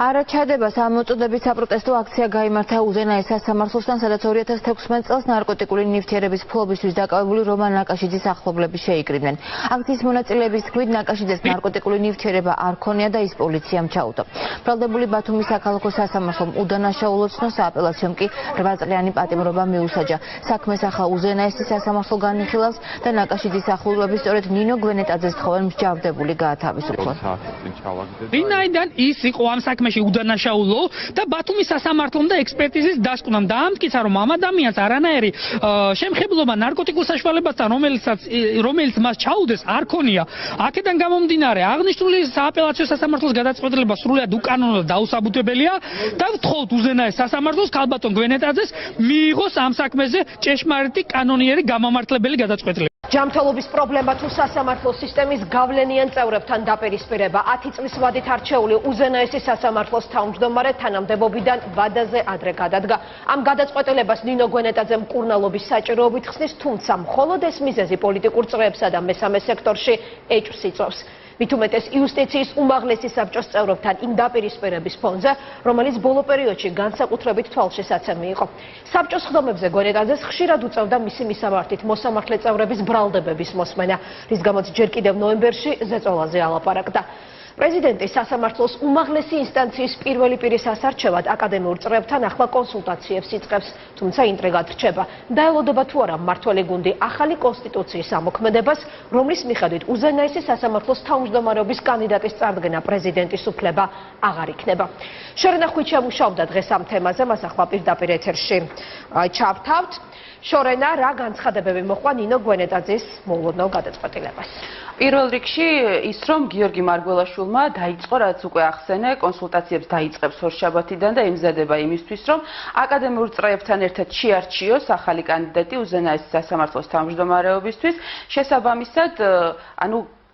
არაჩადება სამოწოდებით საპროტესტო აქცია გაიმართა უზენაეს სასამართლოსთან, სადაც 2016 წელს ნარკოტიკული ნივთიერების ფლობისთვის დაკავებული რომან ნაკაშიძის ახლობლები შეიკრიბნენ. აქციის მონაწილეების თქმით, ნაკაშიძეს ნარკოტიკული ნივთიერება არ ქონია და ის პოლიციამ ჩაუდო. ბრალდებული ბათუმის საქალაქო სასამართლომ უდანაშაულო ცნო, სააპელაციომ კი 8 წლიანი პატიმრობა მიუსაჯა. საქმეს ახლა უზენაესი სასამართლო განიხილავს და ნაკაშიძის ახლობლები სწორედ ნინო გვენეტაძეს თხოვენ მსჯავრდებული გაათავისუფლონ. ვინაიდან ის იყო ამ საქმეში უდანაშაულო და ბათუმის სასამართლომ და ექსპერტიზის დასკვნამ დაამტკიცა, რომ ამ ადამიანს არანაირი შემხებლობა ნარკოტიკულ საშუალებასთან, რომელიც მას ჩაუდეს, არ ქონია. აქედან გამომდინარე, აღნიშნული სააპელაციო სასამართლოს გადაწყვეტილება სრულად უკანონო და დაუსაბუთებელია და ვთხოვთ უზენაეს სასამართლოს ქალბატონ გვენეტაძეს მიიღოს ამ საქმეზე ჭეშმარიტი კანონიერი გამამართლებელი გადაწყვეტილება. ჯანმრთელობის პრობლემა თუ სასამართლო სისტემის გავლენიან წევრებთან დაპირისპირება 10 წლის ვადით არჩეული უზენაესი სასამართლოს თავმჯდომარე თანამდებობიდან ვადაზე ადრე გადადგა. ამ გადაწყვეტილებას ნინო გვენეტაძე მკურნალობის საჭიროებით ხსნის, თუმცა მხოლოდ ეს მიზეზი პოლიტიკურ წრეებსა და მესამე სექტორში ეჭვს იწვევს. მით უმეტეს იუსტიციის უმაღლესი საბჭოს წევრებთან იმ დაპირისპირების ფონზე, რომელიც ბოლო პერიოდში განსაკუთრებით თვალშისაცემი იყო. საბჭოს ხდომებზე გვენეტაძეს ხშირად უწევდა მისი მისამართით მოსამართლე წევრების ბრალდებების მოსმენა, რის გამოც ჯერ კიდევ ნოემბერში ზეწოლაზე ალაპარაკდა. პრეზიდენტი სასამართლოს უმაღლესი ინსტანციის პირველი პირის ასარჩევად აკადემიურ წრეებთან ახლა კონსულტაციებს იწყებს, თუმცა ინტრიგად რჩება, დაელოდება თუ არა მმართველი გუნდი ახალი კონსტიტუციის ამოქმედებას, რომლის მიხედვით უზენაესი სასამართლოს თავმჯდომარეობის კანდიდატის წარდგენა პრეზიდენტის უფლება აღარ იქნება. შორენა ხვიჩა მუშაობდა დღეს ამ თემაზე, მას ახლა პირდაპირ ეთერში ჩავთავთ. შორენა, რა განცხადებები მოყვა ნინო გვენეტაძის მოულოდნელ გადაწყვეტილებას? პირველ რიგში ის, რომ გიორგი მარგველაშვილმა დაიწყო, რაც უკვე ახსენე, კონსულტაციებს დაიწყებს ორშაბათიდან და ემზადება იმისთვის, რომ აკადემიურ წრეებთან ერთად შეარჩიოს ახალი კანდიდატი უზენაესი სასამართლოს თავმჯდომარეობისთვის. შესაბამისად,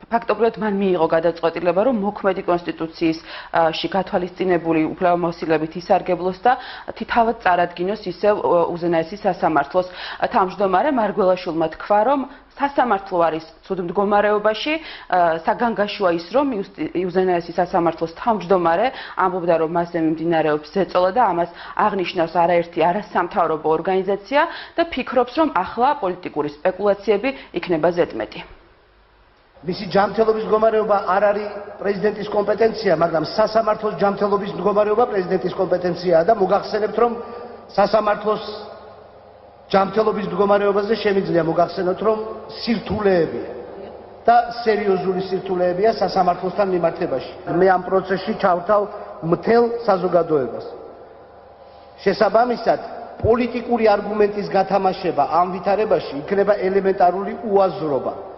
ფაქტობრივად მან მიიღო გადაწყვეტილება, რომ მოქმედი კონსტიტუციაში გათვალისწინებული უფლებამოსილებით ისარგებლოს და თავად წარადგინოს ისევ უზენაესი სასამართლოს თავმჯდომარე. მარგველაშვილმა თქვა, რომ სასამართლო არის ცუდ მდგომარეობაში, საგანგაშოა ის, რომ უზენაესი სასამართლოს თავმჯდომარე ამბობდა, რომ მასზე მიმდინარეობს ზეწოლა და ამას აღნიშნავს არაერთი არასამთავრობო ორგანიზაცია და ფიქრობს, რომ ახლა პოლიტიკური სპეკულაციები იქნება ზედმეტი. მისი ჯანმრთელობის მდგომარეობა არ არის პრეზიდენტის კომპეტენცია, მაგრამ სასამართლოს ჯანმრთელობის მდგომარეობა პრეზიდენტის კომპეტენციაა და მოგახსენებთ, რომ სასამართლოს ჯანმრთელობის მდგომარეობაზე შემიძლია მოგახსენოთ, რომ სირთულეებია და სერიოზული სირთულეებია სასამართლოსთან მიმართებაში. მე ამ პროცესში ჩავთავ მთელ საზოგადოებას. შესაბამისად, პოლიტიკური არგუმენტის გათამაშება ამ ვითარებაში იქნება ელემენტარული უაზრობა.